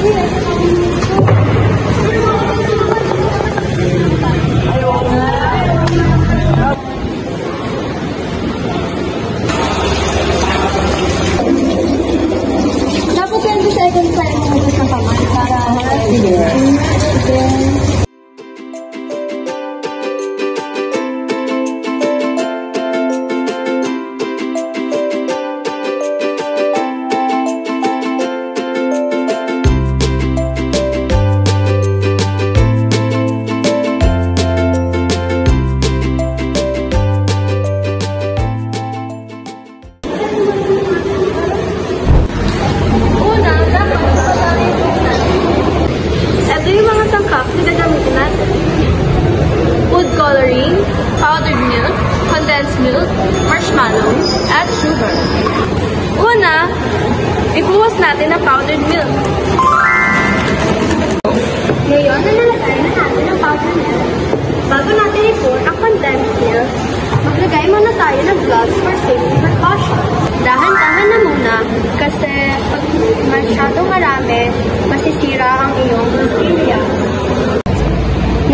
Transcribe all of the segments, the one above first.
Dapat 20 seconds tayo magugas ng kamay para food coloring, powdered milk, condensed milk, marshmallow, at sugar. Una, ibuhos natin ang powdered milk. Ngayon, nalalagay na natin ang powdered milk. Bago natin i-pour ang condensed milk, maglagay muna tayo ng gloves for safety precautions. Dahan-dahan na muna kasi pag masyadong marami, masisira ang iyong materials.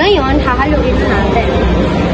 Ngayon, hahaluin natin.